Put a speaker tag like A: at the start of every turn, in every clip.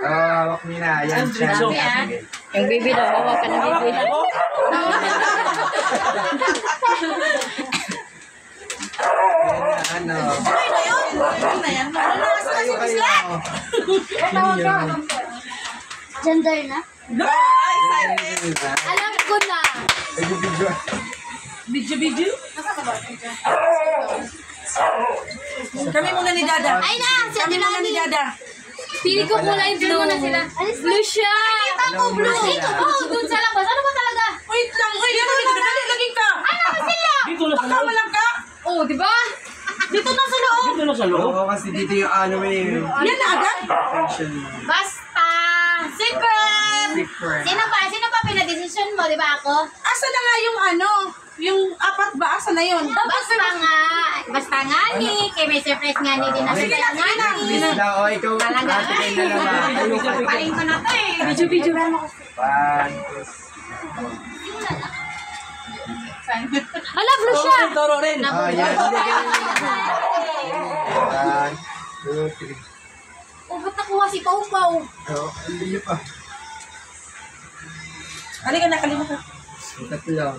A: Hawak niyo na. Yan siya.
B: Yung baby daw, hawak ka ng baby.
A: Ano?
C: Gender na? Alam ko na.
D: Video? Kami muna ni Dada.
C: Ay na!
D: Kami muna ni Dada.
C: Pili ko kulay blue na sila. Blue siya! Nakita ko blue! Dito ko! Doon sa labas. Ano ba talaga?
D: Wait lang. Uy, dali, laging ka.
C: Ano ba sila?
E: Dito na sa loob.
D: Kasama lang ka.
C: Oh, di ba? Dito na sa loob.
E: Dito na sa loob.
A: Oo, kasi dito yung ano eh.
D: Yan na agad.
C: Basta! Secret!
A: Secret.
C: Sino pa pinadesisyon mo, di ba ako?
D: Asa na nga yung ano? Yung apat ba? Asa na yun?
C: Basta nga ni, kay may surprise nga ni din na
D: Sige na, sige na.
A: Please lang. O, ikaw.
C: Talaga?
A: Ate kayo na naman. Ayun.
C: Paling ko na to eh.
D: Video.
A: One.
C: Hala, blue siya!
D: Toro rin.
A: Ah, yan. Hindi kayo. One, two, three.
C: Oh, ba't nakuha si Pau Pau?
A: Oh, hindi pa.
D: Halika na, kalimutan.
A: Tatlo.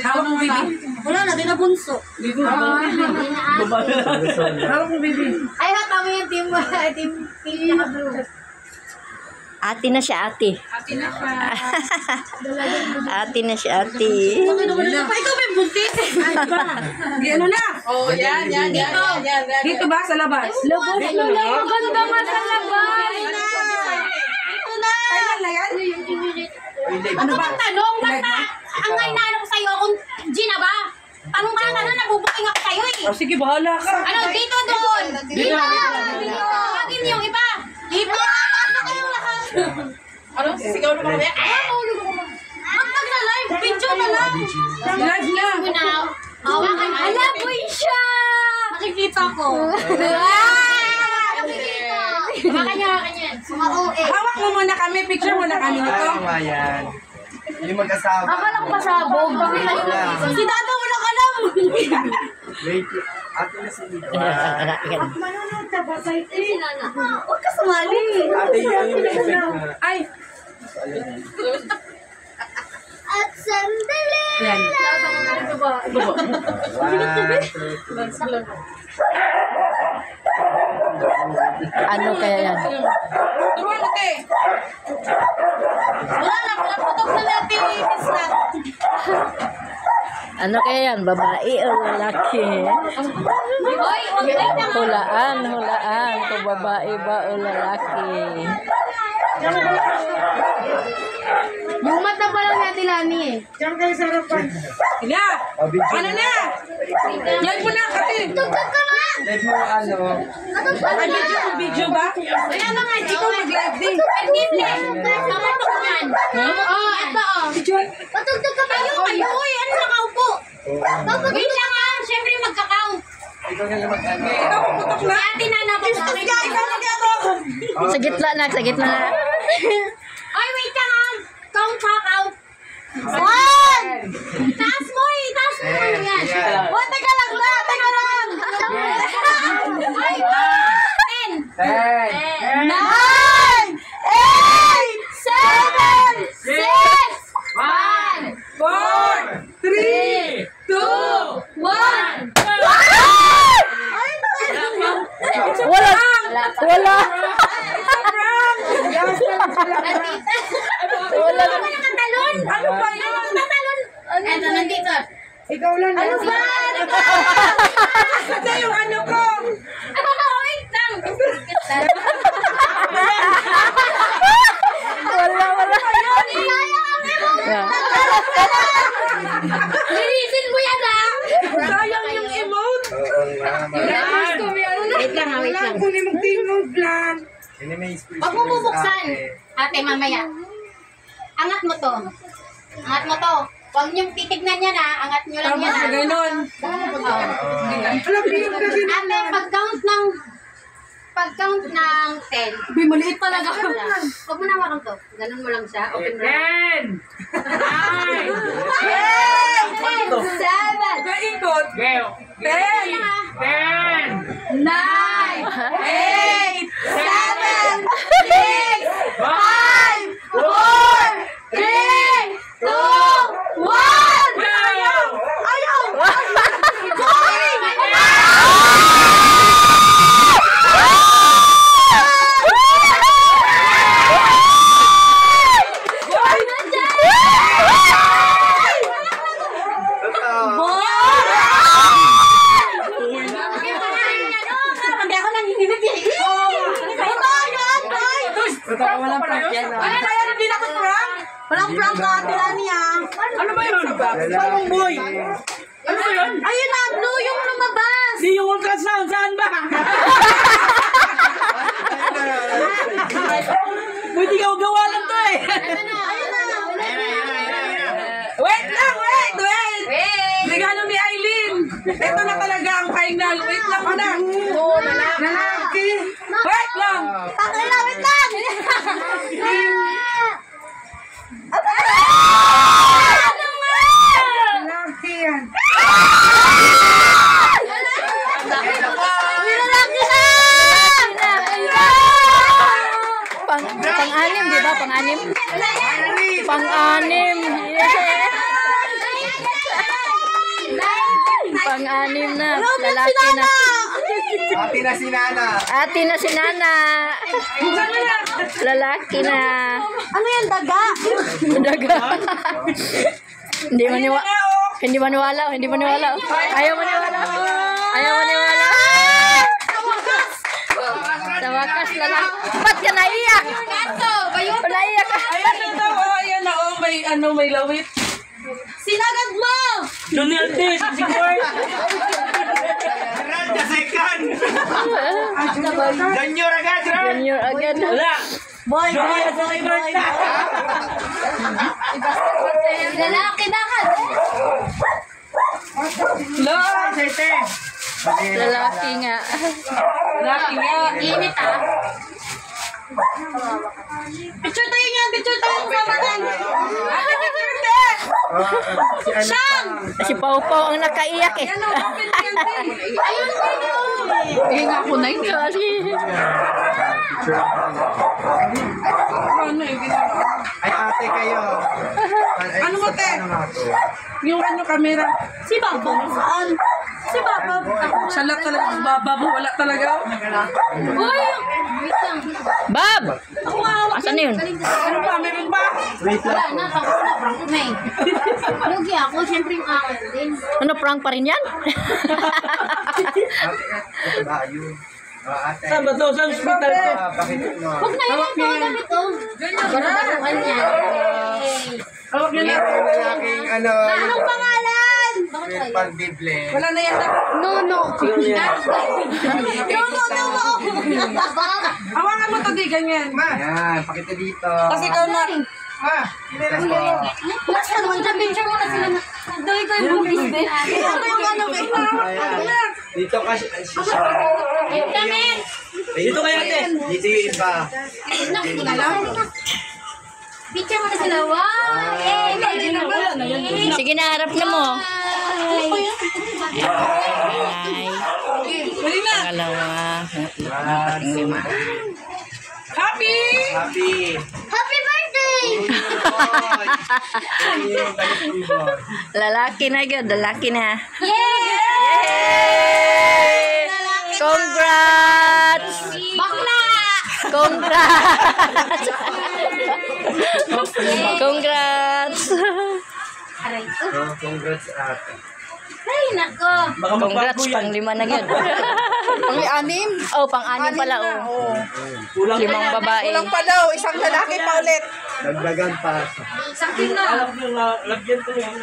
D: Hawak mo, baby.
C: Wala na, di na bunso.
D: Hawak mo, baby.
C: Ay, hatama yung team pink na blue.
B: Ate na siya, ate.
D: Ate na siya.
B: Ate na siya, ate.
C: Ikaw may buntis.
D: Di ano na? Oh, yan. Dito ba sa labas?
C: Labas na lang. Maganda nga sa labas. Ito na.
D: Kailan na yan?
C: Ano ba? Tanong, basta. Ang inaano ko sa'yo, kung Gina ba? Tanong ka na tanong, nabubuking ako sa'yo eh.
D: Oh, sige, bahala ka.
C: Ano, dito doon. Dito. Tawagin yung iba. Dito. Kayong lahat.
D: Ano? Sigaw na kami.
C: Magtag na live. Video na lang.
D: Live na.
C: Muna. Hawakan. Ala, boy siya. Nakikita ko. Hawakan niya.
D: Hawak mo muna kami. Picture muna kami nito.
A: Tama yan. Yung mag-asawa.
C: Akala ko pasabog. Si Dada walang alam.
A: Wait. Ate na si Lita.
C: Huwag ka sumali.
A: Ate yung effect na.
D: Ay.
C: At sandali.
D: Yan.
B: Ano kaya yan?
D: Turuan mo, te.
C: Wala na. Pinaputok na natin yung ibis na.
B: Ano kaya yan? Babae o lalaki?
C: Hoy, wait na.
B: Hulaan. Kung babae ba o lalaki?
C: Yung mata pa lang natin, Lani eh.
D: Ila. Ano na? Live mo na, kati.
C: Tugtog ka nga!
A: Let mo ano.
D: Ay, video ba?
C: Kaya na nga,
D: Ikaw mag-live din.
C: Hindi. Mamatok yan. Oo, ito oh. Patugtog ka tayo. Kayo, uy, ano nakaupo? Wait lang ah. Siyempre magka-count.
A: Ikaw na naman ano.
D: Ikaw puputok na.
C: Ate na napapakit.
D: Ikaw mag-ano.
B: Sa gitna na.
C: Ay, wait lang ah. Count ha, count. One! Taas mo eh. Taas mo. Ano yan? Oh, teka lang. Ay, 10.
A: 10.
C: 9, 8, 7, 6, 5,
D: 4, 3, 2,
C: 1.
B: Wala.
C: Wala naman nakatalon.
D: Ano ba yun?
C: Nakatalon. Eto, nandito.
D: Ikaw lang.
C: Ano ba?
D: Kasi yung ano ko.
C: Wait lang.
B: Yeah.
C: Linisin mo yan ah.
D: Sayang yung emote.
A: Oo nga.
C: Wait lang.
D: Kunin mo emote lang.
A: Hindi may space.
C: Huwag mo bubuksan. Ate, mamaya. Angat mo to. Huwag niyong titignan yan ah. Angat niyo lang yan ah.
D: Ganon. Alam mo yung gagawin.
C: Ate, pag-count ng 10.
D: May maliit talaga.
C: Huwag mo na hawakan to. Ganun mo lang siya. Open mo lang.
D: 10!
C: 10, 7,
D: Gaikot. 10! 9, 8, 7, 6, 5, 4, 3, 2, 1. Walang prank yan. Ano na yan? Hindi na ako prank? Walang prank ka, tila niya. Ano ba yun? Parang boy. Ano ba yun?
C: Ayun na, blue yung lumabas.
D: Di yung ultrasound. Saan ba? Buti ka gawa lang to eh.
C: Ayun na.
D: Wait lang, wait. Regalo ni Aileen. Ito na talaga ang final. Wait lang ko na. Lalaki. Wait lang.
C: Wait lang.
D: Lalaki yan.
B: Pang-anim, di ba? Pang-anim? Pang-anim. Yeah. Pang-anim na. Lalaki na.
A: Ate na si Nana.
B: Ate na si Nana. Lalaki na.
C: Ano yan, daga?
B: Daga. Hindi maniwala. Ayaw maniwala. Sa wakas, lalaki. Ba't ka naiyak? Naiyak ka.
D: Ayan na, oh, may lawit.
C: Sinagad mo!
D: Junior D, si Kurt.
A: Junior agad, Ron.
B: Junior agad.
D: Wala.
C: Boy, lalaki na ka.
B: Lalaki nga.
D: Lalaki nga.
C: Init ah. Picture tayo niyan, sama yan. Siyang!
B: Si Pau Pau ang nakaiyak eh.
C: Ayun tayo.
B: Hinga ko na ito.
D: Ano yung ginagawa?
A: Ay, ate kayo.
D: Ano mo, te? Yung camera.
C: Si Babang saan? Si Babang.
D: Salat talaga. Bababo, wala talaga.
C: Uy! Wait lang.
B: Bob!
C: Ako nga hawak.
B: Asan na yun?
D: Ano pa? Meron ba?
A: Wait
C: Wala
A: lang.
C: na, tapos na, prank na eh. Lugi ako, syempre yung akin din.
B: Ano, prank pa rin yan?
A: Ate, ito ba yun? Ate.
D: Saan ba to? Sa hospital to?
A: Bakit mo?
C: Huwag na yun ito, damit to. Gano'n niya.
D: Hawak niya na.
A: Yung lalaking ano,
C: Anong pangalan?
A: yung pandible.
D: Wala na yan.
C: No.
D: Hawakan mo to, di ganyan.
A: Yan, pakita dito.
D: Kasi ikaw na.
A: Ma, kinilas ko.
C: Basta naman dyan, picture mo na sila. Dali ko yung bubis din. Ito yung ano,
A: Ayan. Dito kasi,
C: Damit!
D: Dito kayo, ate.
A: dito yung iba.
C: Picture mo na sila. Wow!
B: Sige na, harap na mo.
D: Huli na.
B: Pangalawa.
A: Yan.
D: Happy!
A: Happy.
C: Happy birthday!
B: Lalaki na yun, lalaki na.
C: Yay!
B: Yay! Congrats!
C: Bakla!
B: Congrats! Congrats!
C: Aray ko.
A: Congrats ate.
C: Ay, nako.
D: Baka
B: Congrats, pang-lima na yun.
D: Pang-anim?
B: Oh, pang-anim pala, oh.
D: Kulang pa.
B: 5 babae.
D: Kulang pa daw. Isang lalaki pa ulit.
A: Dagdagan pa.
C: Sakit na.
D: Alam nyo na, lagyan to yan.